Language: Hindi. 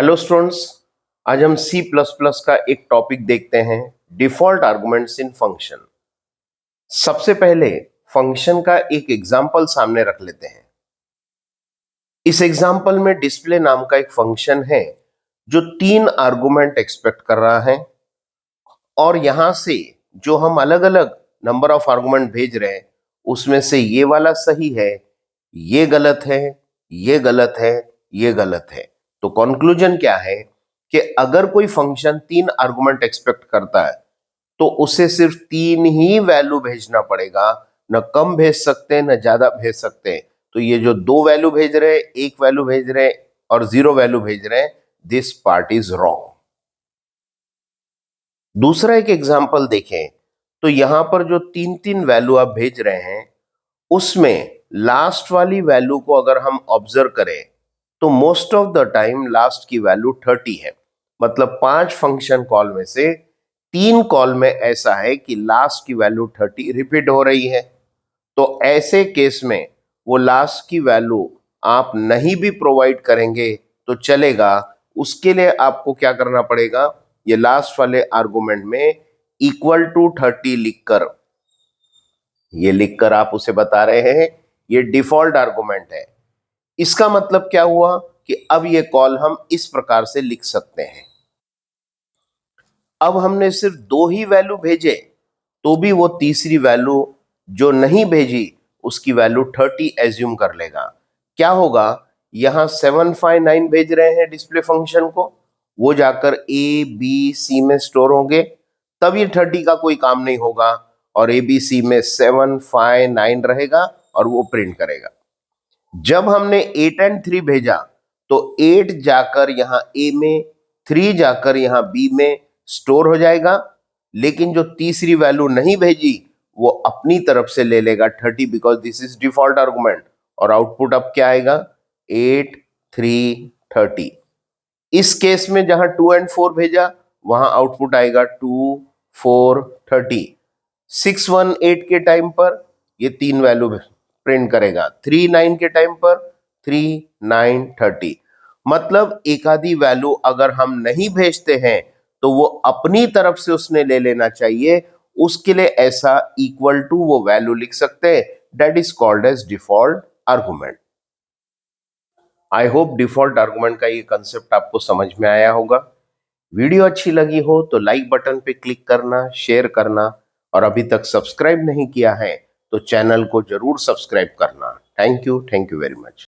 हेलो स्टूडेंट्स, आज हम सी प्लस प्लस का एक टॉपिक देखते हैं, डिफॉल्ट आर्गुमेंट्स इन फंक्शन। सबसे पहले फंक्शन का एक एग्जाम्पल सामने रख लेते हैं। इस एग्जाम्पल में डिस्प्ले नाम का एक फंक्शन है जो 3 आर्गुमेंट एक्सपेक्ट कर रहा है और यहां से जो हम अलग अलग नंबर ऑफ आर्गुमेंट भेज रहे हैं उसमें से ये वाला सही है, ये गलत है, ये गलत है, ये गलत है। तो कंक्लूजन क्या है कि अगर कोई फंक्शन 3 आर्गुमेंट एक्सपेक्ट करता है तो उसे सिर्फ 3 ही वैल्यू भेजना पड़ेगा, न कम भेज सकते न ज्यादा भेज सकते। तो ये जो 2 वैल्यू भेज रहे हैं, 1 वैल्यू भेज रहे हैं और 0 वैल्यू भेज रहे हैं, दिस पार्ट इज रॉन्ग। दूसरा एक एग्जांपल देखें तो यहां पर जो 3 वैल्यू आप भेज रहे हैं उसमें लास्ट वाली वैल्यू को अगर हम ऑब्जर्व करें तो most of the time last की वैल्यू 30 है। मतलब 5 फंक्शन कॉल में से 3 कॉल में ऐसा है कि लास्ट की वैल्यू 30 रिपीट हो रही है। तो ऐसे केस में वो लास्ट की वैल्यू आप नहीं भी प्रोवाइड करेंगे तो चलेगा। उसके लिए आपको क्या करना पड़ेगा, ये लास्ट वाले आर्गुमेंट में इक्वल टू 30 लिखकर आप उसे बता रहे हैं ये डिफॉल्ट आर्गुमेंट है। इसका मतलब क्या हुआ कि अब ये कॉल हम इस प्रकार से लिख सकते हैं। अब हमने सिर्फ 2 ही वैल्यू भेजे तो भी वो तीसरी वैल्यू जो नहीं भेजी उसकी वैल्यू 30 एज्यूम कर लेगा। क्या होगा, यहां 759 भेज रहे हैं डिस्प्ले फंक्शन को, वो जाकर ए बी सी में स्टोर होंगे, तब ये 30 का कोई काम नहीं होगा और ए बी सी में 759 रहेगा और वो प्रिंट करेगा। जब हमने 8 एंड 3 भेजा तो 8 जाकर यहां ए में, 3 जाकर यहां बी में स्टोर हो जाएगा, लेकिन जो तीसरी वैल्यू नहीं भेजी वो अपनी तरफ से ले लेगा 30 because this is default argument. और आउटपुट अब क्या आएगा, 8 3 30। इस केस में जहां 2 एंड 4 भेजा वहां आउटपुट आएगा 2 4 30। 618 के टाइम पर ये 3 वैल्यू प्रिंट करेगा, 39 के टाइम पर 3 9 30। मतलब एक आधी वैल्यू अगर हम नहीं भेजते हैं तो वो अपनी तरफ से उसने ले लेना चाहिए। उसके लिए ऐसा इक्वल टू वो वैल्यू लिख सकते हैं, that is called as default argument. I hope default argument का ये कंसेप्ट आपको समझ में आया होगा। वीडियो अच्छी लगी हो तो लाइक बटन पे क्लिक करना, शेयर करना और अभी तक सब्सक्राइब नहीं किया है तो चैनल को जरूर सब्सक्राइब करना। Thank you very much.